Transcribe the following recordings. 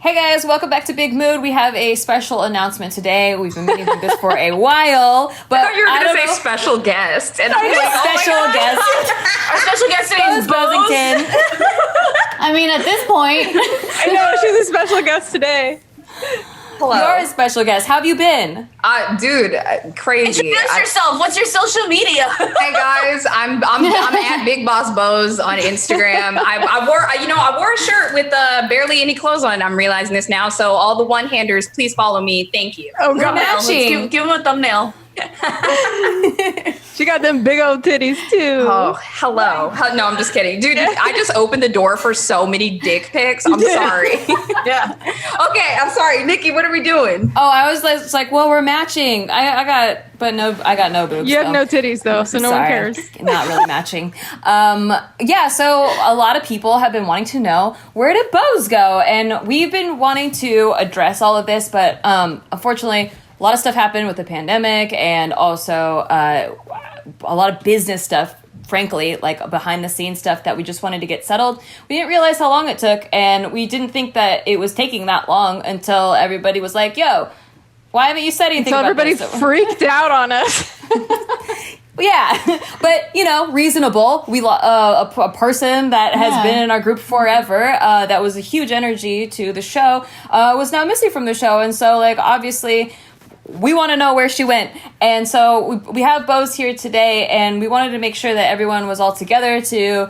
Hey guys, welcome back to Big Mood. We have a special announcement today. We've been meaning to do this for a while, but I thought you were going to say special guest. And I'm like, special guest. Our special guest today is Bozington. I mean, at this point. I know, she's a special guest today. Hello. You're a special guest. How have you been? Dude, crazy. Introduce yourself. What's your social media? Hey guys, I'm at Big Boss Boz on Instagram. I wore a shirt with barely any clothes on. I'm realizing this now. So all the one-handers, please follow me. Thank you. Oh god, matching. Give him a thumbnail. she got them big old titties too. Oh, hello. No, I'm just kidding. Dude, I just opened the door for so many dick pics. I'm sorry. Yeah. Okay, I'm sorry. Nikki, what are we doing? Oh, I was like, well, we're matching. I got no boobs. You have though. no titties though, so no one cares. Not really matching. Yeah, so a lot of people have been wanting to know, where did Boz go? And we've been wanting to address all of this, but unfortunately, a lot of stuff happened with the pandemic, and also a lot of business stuff, frankly, like behind the scenes stuff that we just wanted to get settled. We didn't realize how long it took, and we didn't think that it was taking that long until everybody was like, yo, why haven't you said anything Until about everybody this? freaked out on us. Yeah, but, reasonable. We a person that has been in our group forever, that was a huge energy to the show, was now missing from the show, and so, like, obviously, we want to know where she went. And so we have Boz here today, and we wanted to make sure that everyone was all together to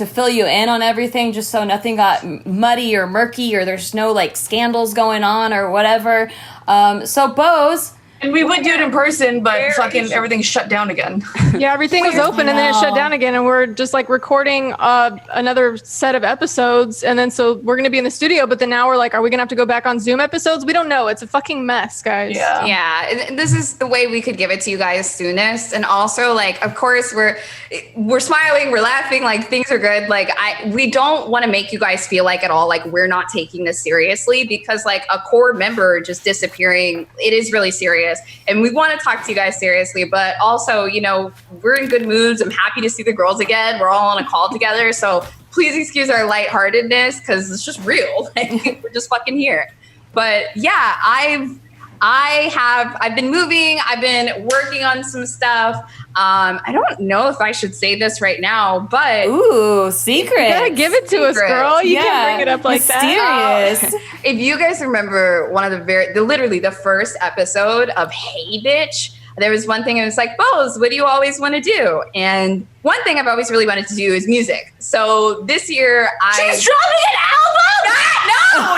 fill you in on everything, just so nothing got muddy or murky, or there's no, like, scandals going on or whatever. So Boz... And we would do it in person, but fucking everything's shut down again. Yeah, everything was open and then it shut down again, and we're just like recording another set of episodes, and then so we're gonna be in the studio, but then now we're like, are we gonna have to go back on Zoom episodes? We don't know. It's a fucking mess, guys. Yeah, and this is the way we could give it to you guys soonest. And also, like, of course, we're smiling, we're laughing, like, things are good. Like, we don't want to make you guys feel like at all like we're not taking this seriously, because, like, a core member just disappearing, it is really serious. And we want to talk to you guys seriously, but also, we're in good moods. I'm happy to see the girls again. We're all on a call together. So please excuse our lightheartedness, because it's just real. Like, we're just fucking here. But yeah, I've been moving. I've been working on some stuff. I don't know if I should say this right now, but Ooh, secret. You gotta give it to us, girl. You can't bring it up like mysterious. that. If you guys remember one of literally the first episode of Hey Bitch, there was one thing, and it's like, Boz, what do you always want to do? And one thing I've always really wanted to do is music. So this year She's dropping an album! No,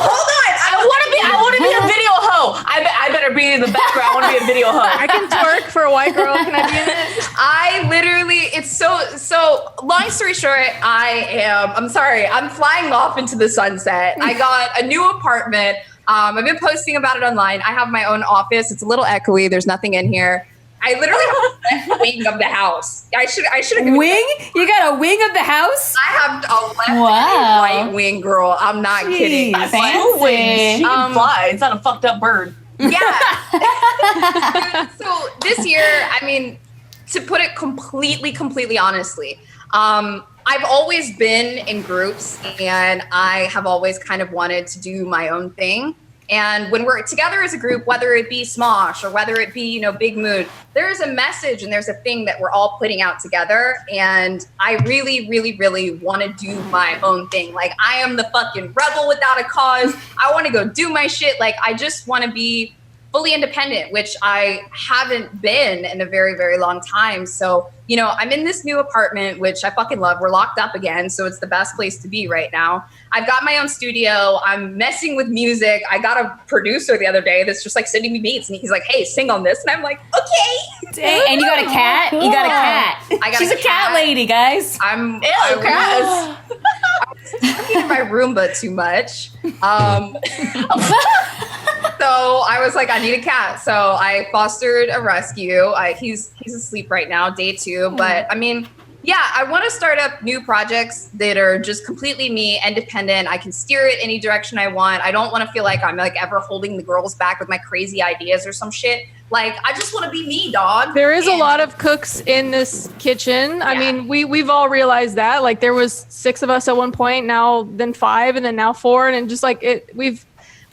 hold on. I want to be a video hoe. I better be in the background. I want to be a video hoe. I can twerk for a white girl. Can I be in it? I literally, it's so long story short, I'm sorry, I'm flying off into the sunset. I got a new apartment. I've been posting about it online. I have my own office. It's a little echoey. There's nothing in here. I literally have a left wing of the house. I should have Wing? You got a wing of the house? I have a left and a right wing, girl. I'm not kidding. Fancy. She can fly. It's not a fucked up bird. Yeah. So this year, I mean, to put it completely honestly, I've always been in groups, and I have always kind of wanted to do my own thing. And when we're together as a group, whether it be Smosh or whether it be, Big Mood, there's a message and there's a thing that we're all putting out together. And I really want to do my own thing. Like, I am the fucking rebel without a cause. I want to go do my shit. Like, I just want to be fully independent, which I haven't been in a very long time. So, I'm in this new apartment, which I fucking love. We're locked up again, so it's the best place to be right now. I've got my own studio. I'm messing with music. I got a producer the other day that's just like sending me beats, and he's like, hey, sing on this. And I'm like, okay. And you got a cat? Cool. You got a cat. She's a cat lady, guys. I'm cats. looking at my Roomba too much. So I was like, I need a cat. So I fostered a rescue. He's asleep right now, day 2. But I mean, yeah, I want to start up new projects that are just completely me, independent. I can steer it any direction I want. I don't want to feel like I'm like ever holding the girls back with my crazy ideas or some shit. Like, I just want to be me, dog. There is a lot of cooks in this kitchen. I mean, we've all realized that. Like, there was 6 of us at one point, now then 5, and then now 4, and just like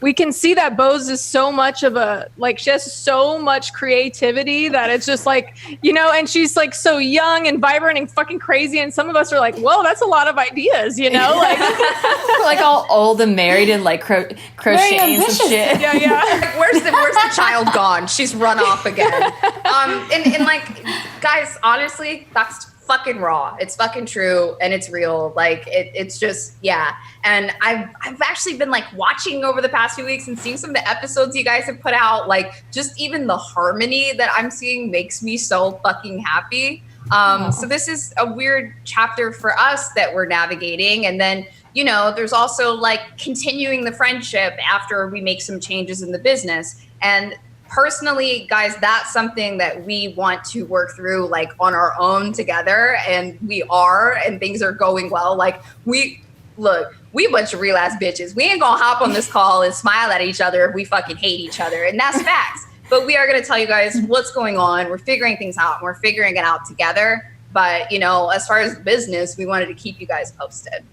we can see that Boz is so much of a, like, she has so much creativity that it's just like, you know, and she's like so young and vibrant and fucking crazy. And some of us are like, whoa, that's a lot of ideas, you know? Like, We're like all old and married and like crocheting some shit. yeah. Like, where's the child gone? She's run off again. And like, guys, honestly, that's fucking raw. It's fucking true, and it's real. Like, it's just, yeah. And I've actually been like watching over the past few weeks and seeing some of the episodes you guys have put out. Like, just even the harmony that I'm seeing makes me so fucking happy. So this is a weird chapter for us that we're navigating. And then, you know, there's also like continuing the friendship after we make some changes in the business. And personally, guys, that's something that we want to work through like on our own together. And we are, and things are going well. Like, we a bunch of real ass bitches. We ain't gonna hop on this call and smile at each other if we fucking hate each other. And that's facts. But we are gonna tell you guys what's going on. We're figuring things out, and we're figuring it out together. But, you know, as far as the business, we wanted to keep you guys posted.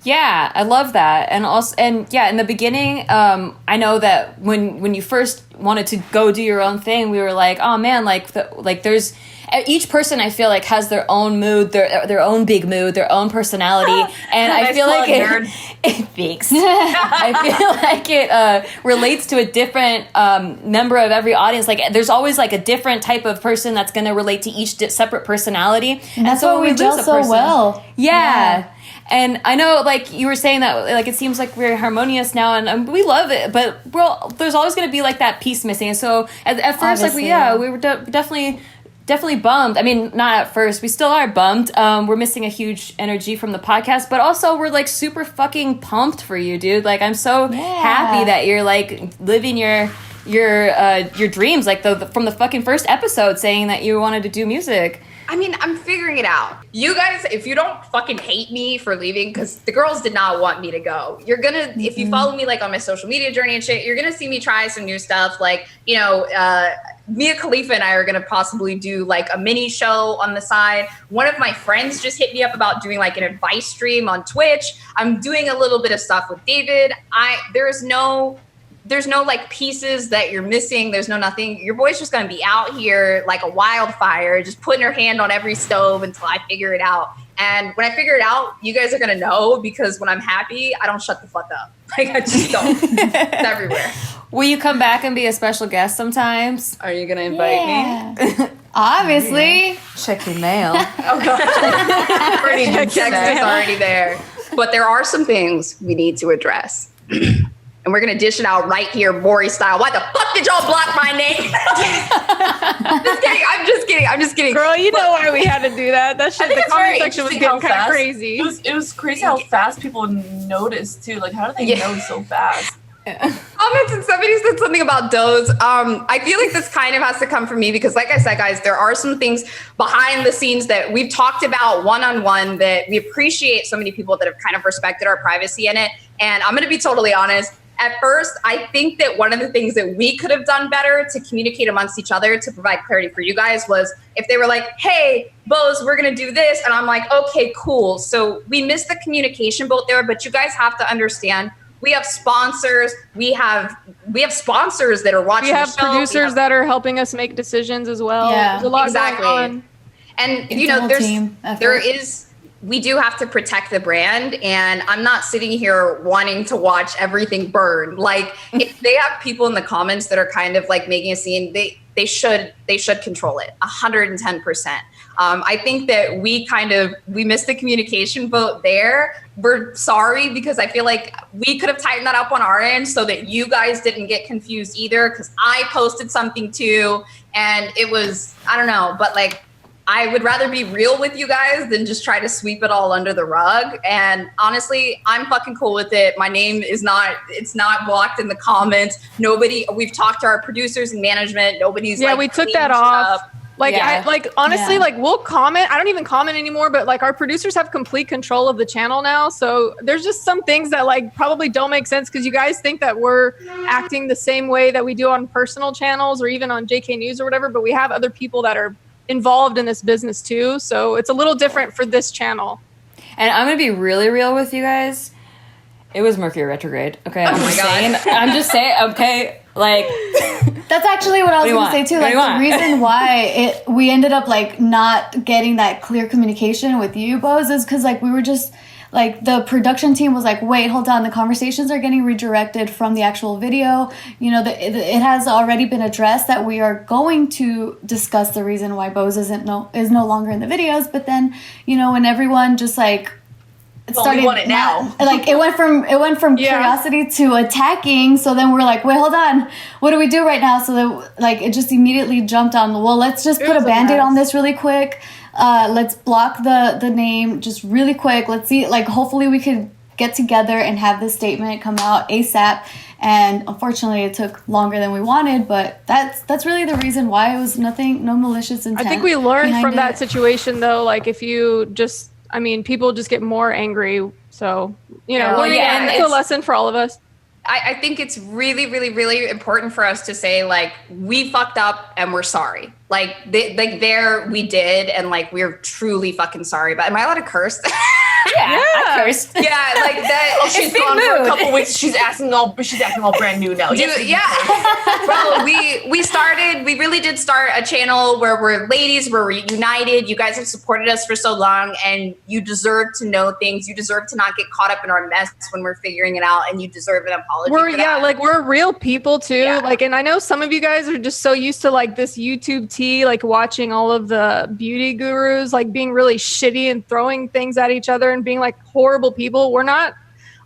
Yeah, I love that. And also, and yeah, in the beginning, I know that when you first wanted to go do your own thing, we were like, oh man, like there's each person, I feel like, has their own mood, their own big mood, their own personality, and I feel like it thanks. I feel like it relates to a different member of every audience. Like, there's always like a different type of person that's going to relate to each separate personality, and that's why we gel so well. Yeah. And I know, like, you were saying that, like, it seems like we're harmonious now, and we love it, but there's always going to be, like, that piece missing. And so, at first, Obviously. we were definitely bummed. I mean, not at first. We still are bummed. We're missing a huge energy from the podcast, but also we're, like, super fucking pumped for you, dude. Like, I'm so happy that you're, like, living your dreams, like, from the fucking first episode, saying that you wanted to do music. I mean, I'm figuring it out. You guys, if you don't fucking hate me for leaving, because the girls did not want me to go, you're gonna, if you follow me like on my social media journey and shit, you're gonna see me try some new stuff. Like, you know, Mia Khalifa and I are gonna possibly do like a mini show on the side. One of my friends just hit me up about doing like an advice stream on Twitch. I'm doing a little bit of stuff with David. There's no like pieces that you're missing. There's no nothing. Your boy's just gonna be out here like a wildfire, just putting her hand on every stove until I figure it out. And when I figure it out, you guys are gonna know, because when I'm happy, I don't shut the fuck up. Like, I just don't. It's everywhere. Will you come back and be a special guest sometimes? Are you gonna invite me? Obviously. Check your mail. Oh god. The text is already there. But there are some things we need to address. And we're going to dish it out right here, Maury style. Why the fuck did y'all block my name? I'm just kidding. Girl, you know why we had to do that. That shit, the comment section was getting kind of crazy. It was crazy how fast people noticed, too. Like, how did they know so fast? Comments, and somebody said something about Doze. I feel like this kind of has to come from me, because like I said, guys, there are some things behind the scenes that we've talked about one-on-one that we appreciate so many people that have kind of respected our privacy in it. And I'm going to be totally honest. At first, I think that one of the things that we could have done better to communicate amongst each other to provide clarity for you guys was if they were like, hey, Boz, we're going to do this. And I'm like, okay, cool. So we missed the communication boat there, but you guys have to understand, we have sponsors. We have sponsors that are watching the show. We have producers that are helping us make decisions as well. Yeah, there's a lot going on. And, It's you know, a whole we do have to protect the brand, and I'm not sitting here wanting to watch everything burn. Like, if they have people in the comments that are kind of like making a scene, they should control it 110%. I think that we missed the communication boat there. We're sorry, because I feel like we could have tightened that up on our end so that you guys didn't get confused either, because I posted something too, and it was, I don't know, but like, I would rather be real with you guys than just try to sweep it all under the rug. And honestly, I'm fucking cool with it. My name it's not blocked in the comments. We've talked to our producers and management. Nobody's we took that off. Like, Yeah. Honestly, Yeah. like, we'll comment. I don't even comment anymore, but like, our producers have complete control of the channel now. So there's just some things that like probably don't make sense because you guys think that we're acting the same way that we do on personal channels or even on JK News or whatever. But we have other people that are involved in this business too. So it's a little different for this channel. And I'm gonna be really real with you guys. It was Mercury retrograde. Okay, I'm just saying. I'm just saying. Okay, like That's actually what I was do you going to say want? too. What Like do you the want? reason why we ended up like not getting that clear communication with you, Boz, is because like we were just like the production team was like, wait, hold on, the conversations are getting redirected from the actual video. You know, it has already been addressed that we are going to discuss the reason why Boz is no longer in the videos. But then, you know, when everyone just like we want it now. like it went from curiosity to attacking. So then we're like, wait, hold on, what do we do right now? So then like it just immediately jumped on. Well, let's just put a Band-Aid on this really quick. Let's block the name just really quick. Let's see, like hopefully we could get together and have this statement come out ASAP. And unfortunately, it took longer than we wanted. But that's really the reason why. It was no malicious intent. I think we learned behind from that it. situation though. Like if you just, I mean, people just get more angry. So, you know, and it's a lesson for all of us. I think it's really, really, really important for us to say, like, we fucked up and we're sorry. Like, we did, and like, we're truly fucking sorry. But am I allowed to curse? yeah, I cursed. Yeah, like that. Oh, she's gone for a couple weeks. She's acting all brand new now. Dude, bro, we really did start a channel where we're ladies, we're reunited. You guys have supported us for so long, and you deserve to know things. You deserve to not get caught up in our mess when we're figuring it out, and you deserve an apology. We're real people too. Yeah. Like, and I know some of you guys are just so used to like this YouTube tea, like watching all of the beauty gurus, like being really shitty and throwing things at each other and being like horrible people. We're not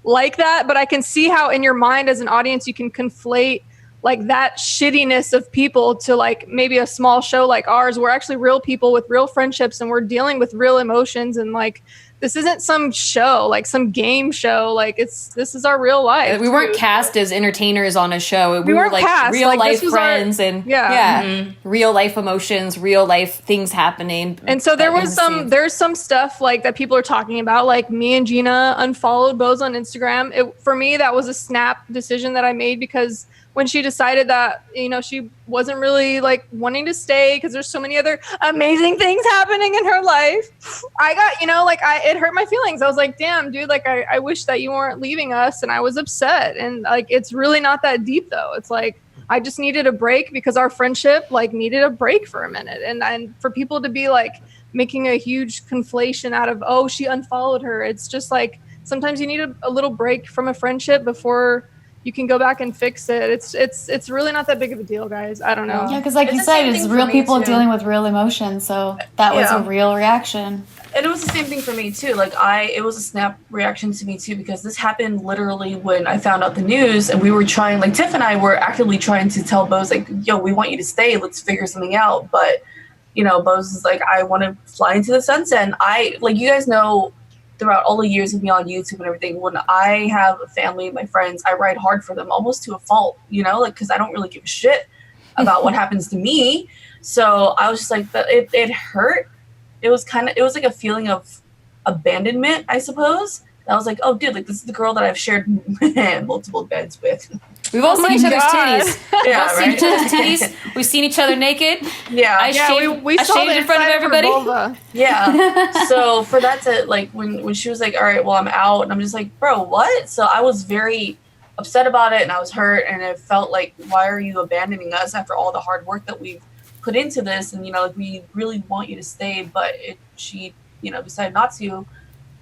like that, but I can see how in your mind as an audience, you can conflate like that shittiness of people to like maybe a small show like ours. We're actually real people with real friendships and we're dealing with real emotions, and like this isn't some show, like some game show. Like this is our real life. We weren't cast as entertainers on a show. We were weren't like cast. real Like, life this was friends and real life emotions, real life things happening. And so there's some stuff like that people are talking about. Like me and Gina unfollowed Boz on Instagram. For me, that was a snap decision that I made because when she decided that, you know, she wasn't really like wanting to stay because there's so many other amazing things happening in her life. I got, you know, like it hurt my feelings. I was like, damn, dude, like I wish that you weren't leaving us. And I was upset. And like, it's really not that deep though. It's like, I just needed a break because our friendship like needed a break for a minute. And for people to be like making a huge conflation out of, oh, she unfollowed her. It's just like, sometimes you need a little break from a friendship before you can go back and fix it. It's really not that big of a deal, guys. I don't know. Yeah, because like you said, it's real people dealing with real emotions. So that was a real reaction. And it was the same thing for me too. Like it was a snap reaction to me too, because this happened literally when I found out the news, and we were trying, like Tiff and I were actively trying to tell Boz, like, yo, we want you to stay. Let's figure something out. But, you know, Boz is like, I want to fly into the sunset. And like, you guys know, throughout all the years of me on YouTube and everything, when I have a family, my friends, I ride hard for them almost to a fault, you know, like, because I don't really give a shit about what happens to me. So I was just like, it hurt. It was like a feeling of abandonment, I suppose. I was like, oh, dude, like, this is the girl that I've shared multiple beds with. We've all seen each other's titties. We've all seen right? each other's titties. We've seen each other naked. Yeah. I shaved in front of everybody. Yeah. So for that to, like, when she was like, all right, well, I'm out. And I'm just like, bro, what? So I was very upset about it, and I was hurt, and it felt like, why are you abandoning us after all the hard work that we've put into this? And, you know, like, we really want you to stay, but she, you know, decided not to.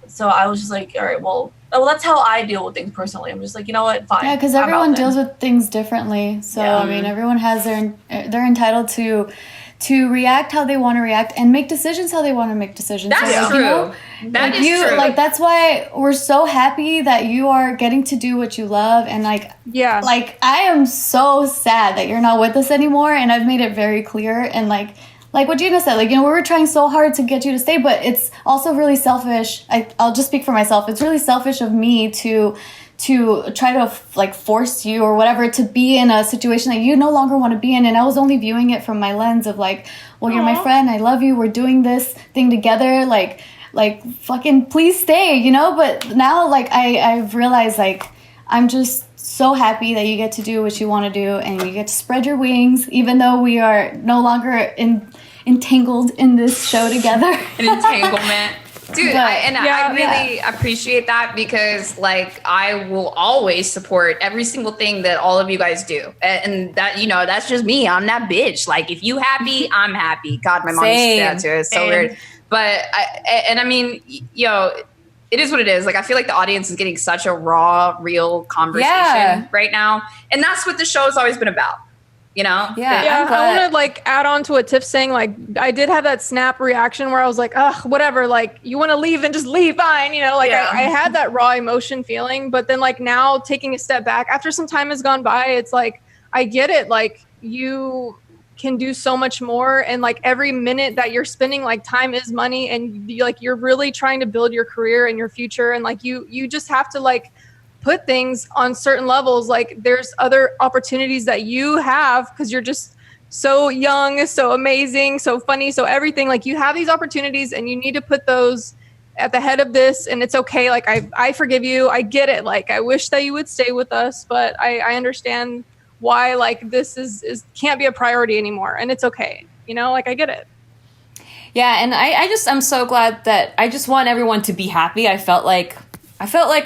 So I was just like, all right, well, that's how I deal with things personally. I'm just like, you know what, fine. Yeah, because everyone deals with things differently. So I mean, everyone has they're entitled to react how they want to react and make decisions how they want to make decisions. That's so, true. You know, That is true. Like, that's why we're so happy that you are getting to do what you love. And like, like, I am so sad that you're not with us anymore. And I've made it very clear. And like what Gina said, like, you know, we were trying so hard to get you to stay, but it's also really selfish. I'll just speak for myself. It's really selfish of me to to try to like force you or whatever to be in a situation that you no longer want to be in. And I was only viewing it from my lens of like, well, you're my friend, I love you, we're doing this thing together, like fucking please stay, you know. But now like I've realized like I'm just so happy that you get to do what you want to do and you get to spread your wings, even though we are no longer entangled in this show together. An entanglement. Dude, I really appreciate that, because like I will always support every single thing that all of you guys do. And that, you know, that's just me. I'm that bitch. Like if you happy, I'm happy. God, my mom used to say that too. It's so weird. But I mean, yo, it is what it is. Like I feel like the audience is getting such a raw, real conversation right now. And that's what the show has always been about. You know? Yeah. I want to like add on to what Tiff's saying. Like I did have that snap reaction where I was like, ugh, whatever. Like you want to leave, then just leave. Fine. You know, like I had that raw emotion feeling, but then like now taking a step back after some time has gone by, it's like, I get it. Like you can do so much more. And like every minute that you're spending, like time is money, and you're really trying to build your career and your future. And like you just have to like put things on certain levels. Like there's other opportunities that you have because you're just so young, so amazing, so funny, so everything. Like you have these opportunities and you need to put those at the head of this. And it's okay. Like I forgive you. I get it. Like I wish that you would stay with us, but I understand why like this is can't be a priority anymore. And it's okay. You know, like I get it. Yeah. And I'm so glad that I just want everyone to be happy. I felt like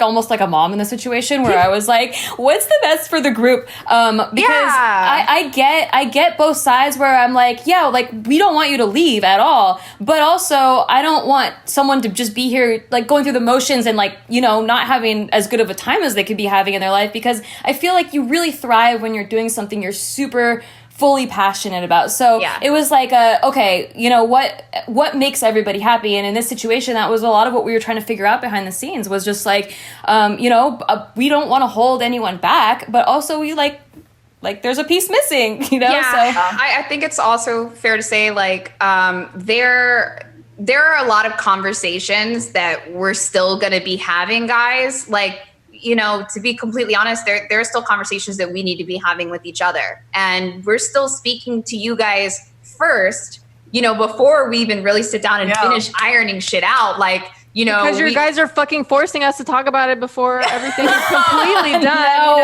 almost like a mom in the situation where I was like, what's the best for the group? Because I get both sides where I'm like, yeah, like we don't want you to leave at all. But also I don't want someone to just be here, like going through the motions and like, you know, not having as good of a time as they could be having in their life, because I feel like you really thrive when you're doing something you're super fully passionate about. So it was like, okay, you know, what makes everybody happy? And in this situation, that was a lot of what we were trying to figure out behind the scenes, was just like, you know, we don't want to hold anyone back, but also we like there's a piece missing, you know? Yeah. So I think it's also fair to say like, there are a lot of conversations that we're still going to be having, guys. Like, you know, to be completely honest, there are still conversations that we need to be having with each other. And we're still speaking to you guys first, you know, before we even really sit down and finish ironing shit out. Like, you know, because you guys are fucking forcing us to talk about it before everything is completely done. No,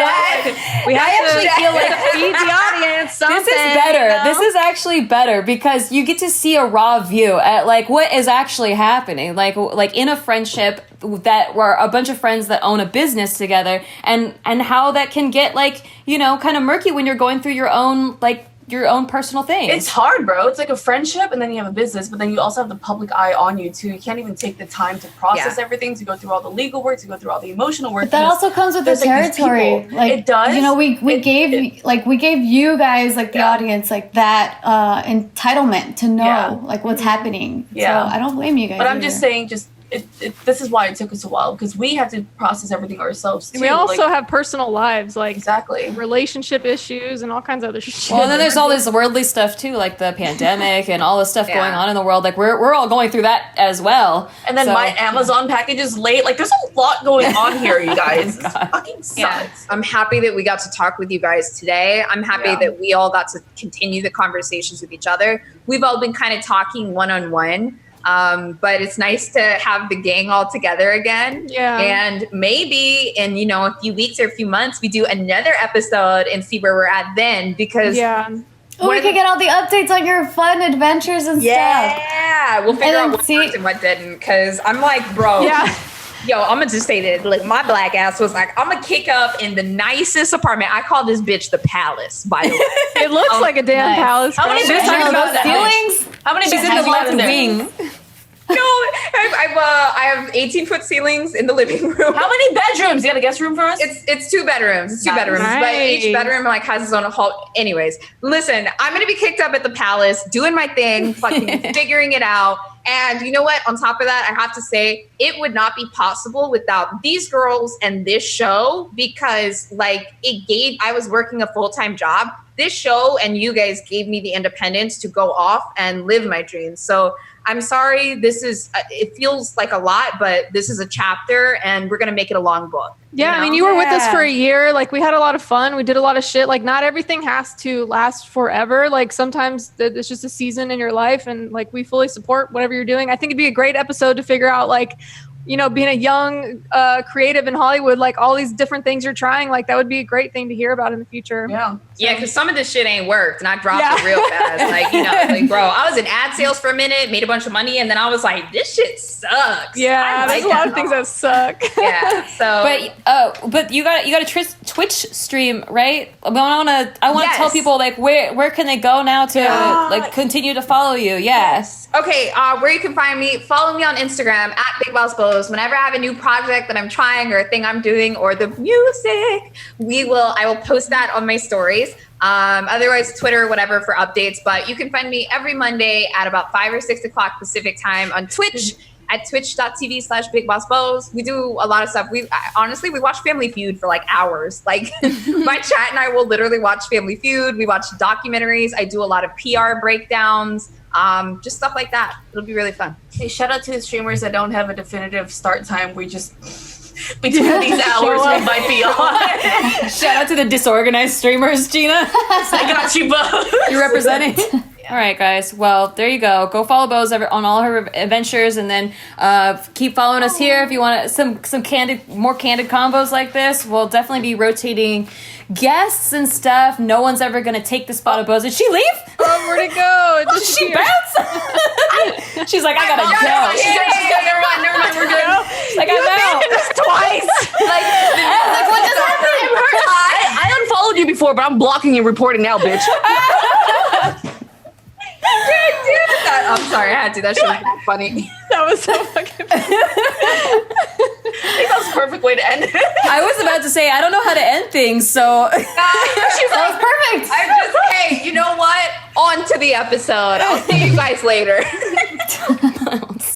we have to feel like feed the audience something. This is better. You know? This is actually better because you get to see a raw view at like what is actually happening. Like in a friendship that were a bunch of friends that own a business together, and how that can get like, you know, kind of murky when you're going through your own personal things. It's hard, bro. It's like a friendship and then you have a business, but then you also have the public eye on you too. You can't even take the time to process everything, to go through all the legal work, to go through all the emotional work. But that also comes with the territory. Like it does. You know, we gave you guys, like the audience, like that entitlement to know like what's happening. Yeah. So I don't blame you guys. But I'm just saying, this is why it took us a while, because we have to process everything ourselves too. We also have personal lives, like exactly relationship issues and all kinds of other shit. Well, and then there's all this worldly stuff too, like the pandemic and all the stuff going on in the world. Like we're all going through that as well. And then my Amazon package is late. Like there's a lot going on here, you guys. This fucking sucks. I'm happy that we got to talk with you guys today. I'm happy that we all got to continue the conversations with each other. We've all been kind of talking one-on-one. But it's nice to have the gang all together again. Yeah. And maybe in, you know, a few weeks or a few months, we do another episode and see where we're at then, because we can get all the updates on your fun adventures and stuff. Yeah. We'll figure out what worked and what didn't. Cause I'm like, bro, yo, I'm gonna just say this. Like my black ass was like, I'm gonna kick up in the nicest apartment. I call this bitch the palace, by the way. It looks like a damn palace. How many ceilings? How many She's in the left wing. No, I have 18-foot ceilings in the living room. How many bedrooms? You got a guest room for us? It's 2 bedrooms. It's 2 bedrooms. Nice. But each bedroom like has its own hall. Anyways, listen, I'm gonna be kicked up at the palace, doing my thing, fucking figuring it out. And you know what? On top of that, I have to say it would not be possible without these girls and this show, because like I was working a full-time job. this show and you guys gave me the independence to go off and live my dreams. So I'm sorry, this is, it feels like a lot, but this is a chapter and we're going to make it a long book. Yeah, I mean, you were with us for a year. Like, we had a lot of fun. We did a lot of shit. Like, not everything has to last forever. Like, sometimes it's just a season in your life, and like, we fully support whatever you're doing. I think it'd be a great episode to figure out, like, you know, being a young creative in Hollywood, like all these different things you're trying, like that would be a great thing to hear about in the future. Yeah. Yeah, because some of this shit ain't worked, and I dropped it real fast. Like, you know, like, bro, I was in ad sales for a minute, made a bunch of money, and then I was like, this shit sucks. Yeah, there's a lot of things that suck. Yeah. So, but you got a Twitch stream, right? I want to tell people, like, where can they go now to like continue to follow you? Yes. Okay, where you can find me, follow me on Instagram at Big Boss Boz. Whenever I have a new project that I'm trying or a thing I'm doing or the music, I will post that on my stories. Otherwise, Twitter, whatever, for updates. But you can find me every Monday at about 5 or 6 o'clock Pacific time on Twitch at twitch.tv/BigBossBoz. We do a lot of stuff. Honestly, we watch Family Feud for like hours. Like, my chat and I will literally watch Family Feud. We watch documentaries. I do a lot of PR breakdowns. Just stuff like that. It'll be really fun. Hey, shout out to the streamers that don't have a definitive start time. We just between these hours we might be on. Shout out to the disorganized streamers, Gina. I got you both. You're representing. All right, guys. Well, there you go. Go follow Boz on all her adventures, and then keep following us here if you want some more candid combos like this. We'll definitely be rotating guests and stuff. No one's ever gonna take the spot of Boz. Did she leave? Oh, where'd it go? Did she bounce? She's like, I gotta go. Never mind, we're good. She's like, I'm out. Twice. I was like, what just happened? I unfollowed you before, but I'm blocking and reporting now, bitch. I'm sorry, I had to. That shit was funny. That was so fucking funny. I think that was a perfect way to end it. I was about to say, I don't know how to end things, so She's like, perfect. Hey, you know what? On to the episode. I'll see you guys later.